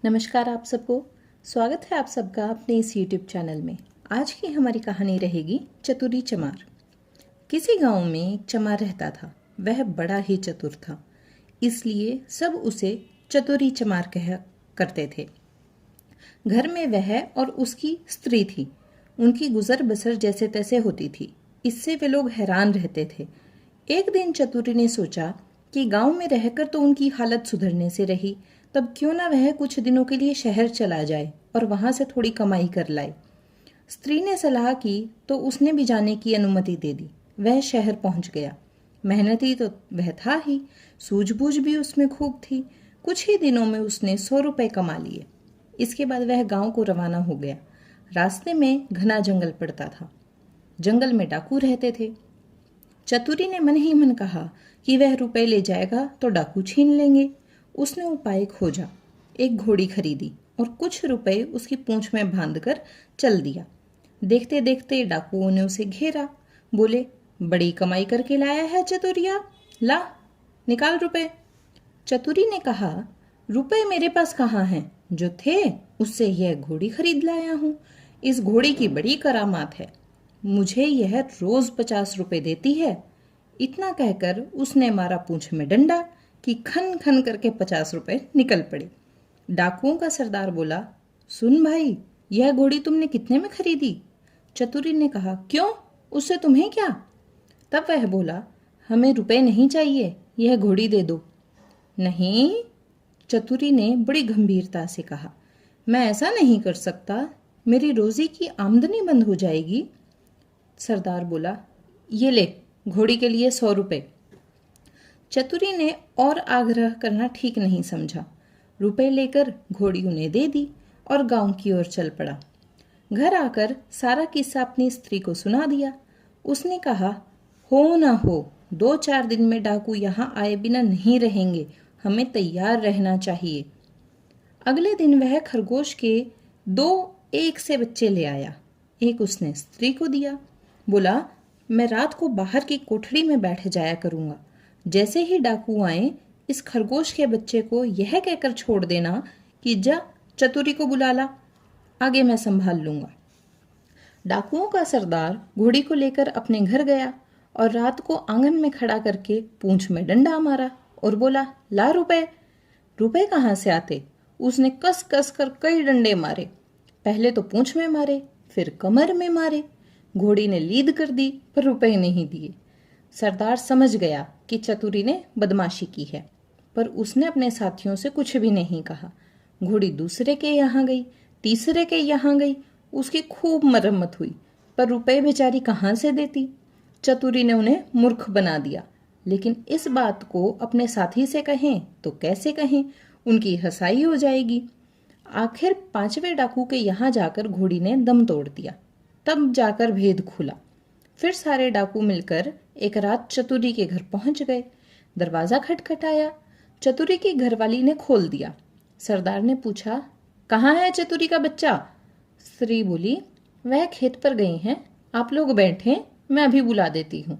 नमस्कार आप सबको। स्वागत है आप सबका अपने इस YouTube चैनल में। आज की हमारी कहानी रहेगी चतुरी चमार। किसी गांव में एक चमार रहता था। वह बड़ा ही चतुर था, इसलिए सब उसे चतुरी चमार कहा करते थे। घर में वह और उसकी स्त्री थी। उनकी गुजर बसर जैसे तैसे होती थी, इससे वे लोग हैरान रहते थे। एक दिन चतुरी ने सोचा कि गांव में रहकर तो उनकी हालत सुधरने से रही, तब क्यों ना वह कुछ दिनों के लिए शहर चला जाए और वहां से थोड़ी कमाई कर लाए। स्त्री ने सलाह की तो उसने भी जाने की अनुमति दे दी। वह शहर पहुंच गया। मेहनती तो वह था ही, सूझबूझ भी उसमें खूब थी। कुछ ही दिनों में उसने 100 रुपए कमा लिए। इसके बाद वह गांव को रवाना हो गया। रास्ते में घना जंगल पड़ता था। जंगल में डाकू रहते थे। चतुरी ने मन ही मन कहा कि वह रुपए ले जाएगा तो डाकू छीन लेंगे। उसने उपाय खोजा, एक घोड़ी खरीदी और कुछ रुपए उसकी पूंछ में बांधकर चल दिया। देखते देखते डाकुओं ने उसे घेरा। बोले, बड़ी कमाई करके लाया है चतुरिया, ला निकाल रुपए। चतुरी ने कहा, रुपए मेरे पास कहाँ हैं? जो थे उससे यह घोड़ी खरीद लाया हूँ। इस घोड़ी की बड़ी करामात है, मुझे यह रोज 50 रुपए देती है। इतना कहकर उसने मारा पूंछ में डंडा कि खन खन करके 50 रुपए निकल पड़े। डाकुओं का सरदार बोला, सुन भाई, यह घोड़ी तुमने कितने में खरीदी? चतुरी ने कहा, क्यों, उससे तुम्हें क्या? तब वह बोला, हमें रुपए नहीं चाहिए, यह घोड़ी दे दो। नहीं, चतुरी ने बड़ी गंभीरता से कहा, मैं ऐसा नहीं कर सकता, मेरी रोजी की आमदनी बंद हो जाएगी। सरदार बोला, ये ले, घोड़ी के लिए 100 रुपए। चतुरी ने और आग्रह करना ठीक नहीं समझा। रुपए लेकर घोड़ी उन्हें दे दी और गांव की ओर चल पड़ा। घर आकर सारा किस्सा अपनी स्त्री को सुना दिया। उसने कहा, हो ना हो, 2-4 दिन में डाकू यहाँ आए बिना नहीं रहेंगे, हमें तैयार रहना चाहिए। अगले दिन वह खरगोश के 2 एक से बच्चे ले आया। एक उसने स्त्री को दिया। बोला, मैं रात को बाहर की कोठड़ी में बैठ जाया करूंगा। जैसे ही डाकू आए, इस खरगोश के बच्चे को यह कहकर छोड़ देना कि जा चतुरी को बुला ला, आगे मैं संभाल लूंगा। डाकुओं का सरदार घोड़ी को लेकर अपने घर गया और रात को आंगन में खड़ा करके पूंछ में डंडा मारा और बोला, ला रुपए। रुपए कहाँ से आते? उसने कस कस कर कई डंडे मारे। पहले तो पूंछ में मारे, फिर कमर में मारे। घोड़ी ने लीद कर दी पर रुपए नहीं दिए। सरदार समझ गया कि चतुरी ने बदमाशी की है, पर उसने अपने साथियों से कुछ भी नहीं कहा। घोड़ी दूसरे के यहाँ गई, तीसरे के यहाँ गई, उसकी खूब मरम्मत हुई, पर रुपए बेचारी कहाँ से देती? चतुरी ने उन्हें मूर्ख बना दिया। लेकिन इस बात को अपने साथी से कहें तो कैसे कहें, उनकी हंसाई हो जाएगी। आखिर 5वें डाकू के यहाँ जाकर घोड़ी ने दम तोड़ दिया। तब जाकर भेद खुला। फिर सारे डाकू मिलकर एक रात चतुरी के घर पहुंच गए। दरवाजा खटखटाया। चतुरी की घरवाली ने खोल दिया। सरदार ने पूछा, कहाँ है चतुरी का बच्चा? स्त्री बोली, वह खेत पर गई हैं, आप लोग बैठे, मैं अभी बुला देती हूँ।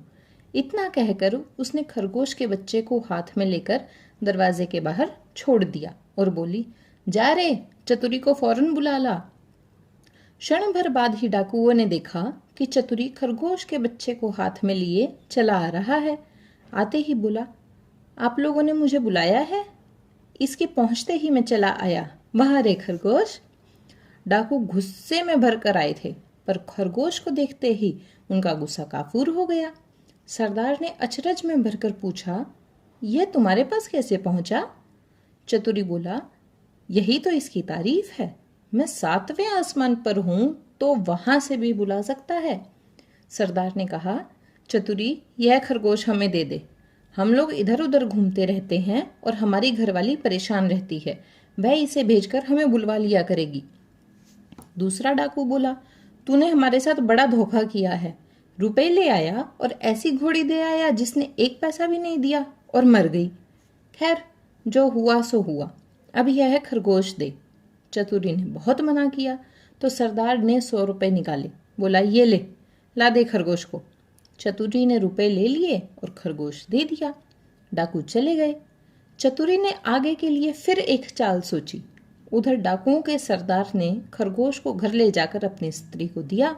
इतना कहकर उसने खरगोश के बच्चे को हाथ में लेकर दरवाजे के बाहर छोड़ दिया और बोली, जा रे, चतुरी को फौरन बुला ला। क्षण भर बाद ही डाकुओं ने देखा कि चतुरी खरगोश के बच्चे को हाथ में लिए चला आ रहा है। आते ही बोला, आप लोगों ने मुझे बुलाया है? इसके पहुंचते ही मैं चला आया, वहां रे खरगोश। डाकू गुस्से में भरकर आए थे, पर खरगोश को देखते ही उनका गुस्सा काफूर हो गया। सरदार ने अचरज में भरकर पूछा, यह तुम्हारे पास कैसे पहुंचा? चतुरी बोला, यही तो इसकी तारीफ है, मैं 7वें आसमान पर हूं तो वहां से भी बुला सकता है। सरदार ने कहा, चतुरी, यह खरगोश हमें दे दे, हम लोग इधर उधर घूमते रहते हैं और हमारी घरवाली परेशान रहती है, वह इसे भेजकर हमें बुलवा लिया करेगी। दूसरा डाकू बोला, तूने हमारे साथ बड़ा धोखा किया है, रुपए ले आया और ऐसी घोड़ी दे आया जिसने 1 पैसा भी नहीं दिया और मर गई। खैर, जो हुआ सो हुआ, अब यह खरगोश दे। चतुरी ने बहुत मना किया तो सरदार ने 100 रुपए निकाले। बोला, ये ले, ला दे खरगोश को। चतुरी ने रुपए ले लिए और खरगोश दे दिया। डाकू चले गए। चतुरी ने आगे के लिए फिर एक चाल सोची। उधर डाकुओं के सरदार ने खरगोश को घर ले जाकर अपनी स्त्री को दिया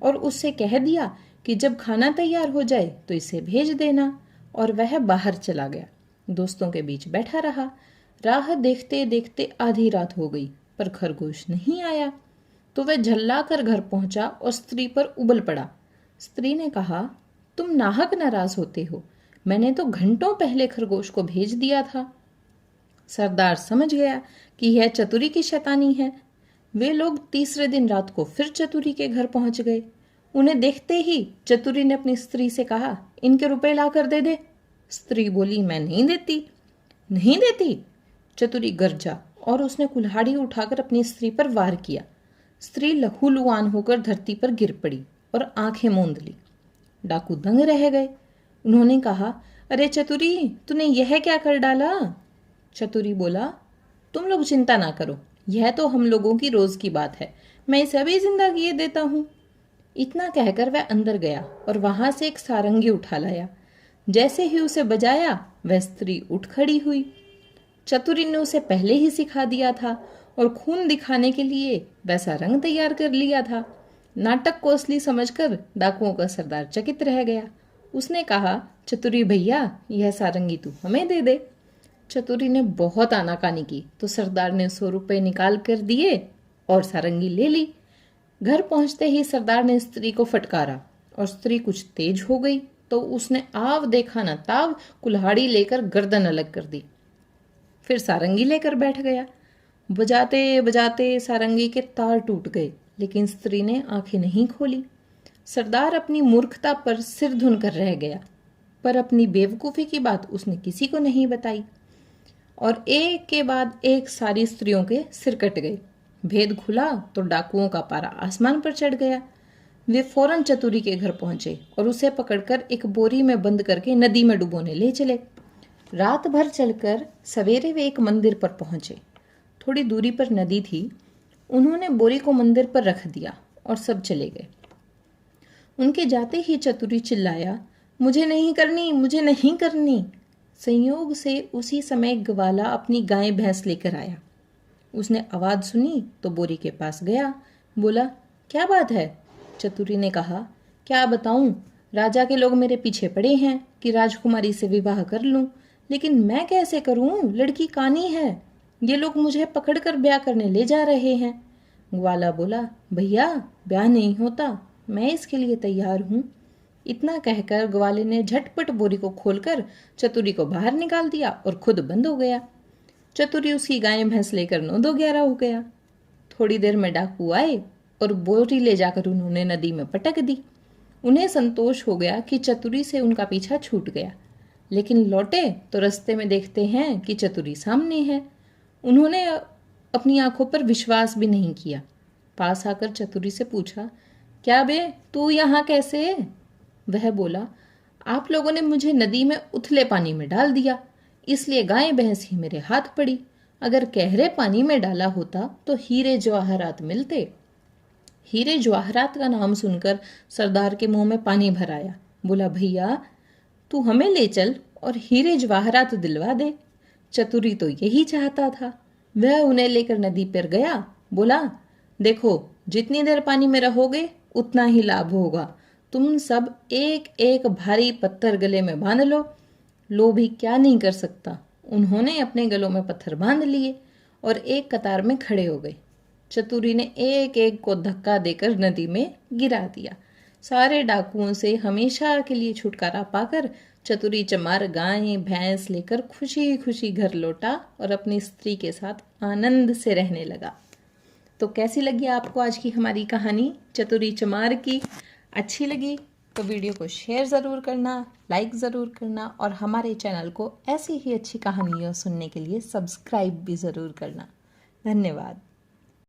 और उससे कह दिया कि जब खाना तैयार हो जाए तो इसे भेज देना, और वह बाहर चला गया। दोस्तों के बीच बैठा रहा। राह देखते देखते आधी रात हो गई पर खरगोश नहीं आया, तो वह झल्ला कर घर पहुंचा और स्त्री पर उबल पड़ा। स्त्री ने कहा, तुम नाहक नाराज होते हो, मैंने तो घंटों पहले खरगोश को भेज दिया था। सरदार समझ गया कि यह चतुरी की शैतानी है। वे लोग तीसरे दिन रात को फिर चतुरी के घर पहुंच गए। उन्हें देखते ही चतुरी ने अपनी स्त्री से कहा, इनके रुपए ला कर दे दे। स्त्री बोली, मैं नहीं देती। नहीं देती? चतुरी गरजा और उसने कुल्हाड़ी उठाकर अपनी स्त्री पर वार किया। स्त्री लहूलुहान होकर धरती पर गिर पड़ी और आंखें मूंद ली। डाकू दंग रह गए। उन्होंने कहा, अरे चतुरी, तूने यह क्या कर डाला? चतुरी बोला, तुम लोग चिंता ना करो, यह तो हम लोगों की रोज की बात है, मैं इसे अभी जिंदा किए देता हूं। इतना कहकर वह अंदर गया और वहां से एक सारंगी उठा लाया। जैसे ही उसे बजाया वह स्त्री उठ खड़ी हुई। चतुरी ने उसे पहले ही सिखा दिया था और खून दिखाने के लिए वैसा रंग तैयार कर लिया था। नाटक को असली समझकर डाकुओं का सरदार चकित रह गया। उसने कहा, चतुरी भैया, यह सारंगी तू हमें दे दे। चतुरी ने बहुत आनाकानी की तो सरदार ने 100 रुपए निकाल कर दिए और सारंगी ले ली। घर पहुंचते ही सरदार ने स्त्री को फटकारा और स्त्री कुछ तेज हो गई तो उसने आव देखा न ताव कुल्हाड़ी लेकर गर्दन अलग कर दी। फिर सारंगी लेकर बैठ गया। बजाते बजाते सारंगी के तार टूट गए, लेकिन स्त्री ने आंखें नहीं खोली। सरदार अपनी मूर्खता पर सिर धुन कर रह गया, पर अपनी बेवकूफी की बात उसने किसी को नहीं बताई और एक के बाद एक सारी स्त्रियों के सिर कट गए। भेद खुला तो डाकुओं का पारा आसमान पर चढ़ गया। वे फौरन चतुरी के घर पहुंचे और उसे पकड़कर एक बोरी में बंद करके नदी में डुबोने ले चले। रात भर चलकर सवेरे वे एक मंदिर पर पहुंचे। थोड़ी दूरी पर नदी थी। उन्होंने बोरी को मंदिर पर रख दिया और सब चले गए। उनके जाते ही चतुरी चिल्लाया, मुझे नहीं करनी, मुझे नहीं करनी। संयोग से उसी समय ग्वाला अपनी गाय भैंस लेकर आया। उसने आवाज सुनी तो बोरी के पास गया। बोला, क्या बात है? चतुरी ने कहा, क्या बताऊं, राजा के लोग मेरे पीछे पड़े हैं कि राजकुमारी से विवाह कर लूं, लेकिन मैं कैसे करूं, लड़की कानी है। ये लोग मुझे पकड़कर ब्याह करने ले जा रहे हैं। ग्वाला बोला, भैया, ब्याह नहीं होता, मैं इसके लिए तैयार हूं। इतना कहकर ग्वाले ने झटपट बोरी को खोलकर चतुरी को बाहर निकाल दिया और खुद बंद हो गया। चतुरी उसकी गाय भैंस लेकर 9-2-11 हो गया। थोड़ी देर में डाकू आए और बोरी ले जाकर उन्होंने नदी में पटक दी। उन्हें संतोष हो गया कि चतुरी से उनका पीछा छूट गया, लेकिन लौटे तो रास्ते में देखते हैं कि चतुरी सामने है। उन्होंने अपनी आंखों पर विश्वास भी नहीं किया। पास आकर चतुरी से पूछा, क्या बे, तू यहाँ कैसे? वह बोला, आप लोगों ने मुझे नदी में उथले पानी में डाल दिया, इसलिए गाय भैंस ही मेरे हाथ पड़ी। अगर गहरे पानी में डाला होता तो हीरे जवाहरात मिलते। हीरे जवाहरात का नाम सुनकर सरदार के मुंह में पानी भर आया। बोला, भैया, तू हमें ले चल और हीरे जवाहरात दिलवा दे। चतुरी तो यही चाहता था। वह उन्हें लेकर नदी पर गया। बोला, देखो, जितनी देर पानी में रहोगे उतना ही लाभ होगा। तुम सब एक एक भारी पत्थर गले में बांध लो। लोभी क्या नहीं कर सकता। उन्होंने अपने गलों में पत्थर बांध लिए और एक कतार में खड़े हो गए। चतुरी ने एक एक को धक्का देकर नदी में गिरा दिया। सारे डाकुओं से हमेशा के लिए छुटकारा पाकर चतुरी चमार गाय भैंस लेकर खुशी खुशी घर लौटा और अपनी स्त्री के साथ आनंद से रहने लगा। तो कैसी लगी आपको आज की हमारी कहानी चतुरी चमार की? अच्छी लगी तो वीडियो को शेयर ज़रूर करना, लाइक ज़रूर करना और हमारे चैनल को ऐसी ही अच्छी कहानियाँ सुनने के लिए सब्सक्राइब भी ज़रूर करना। धन्यवाद।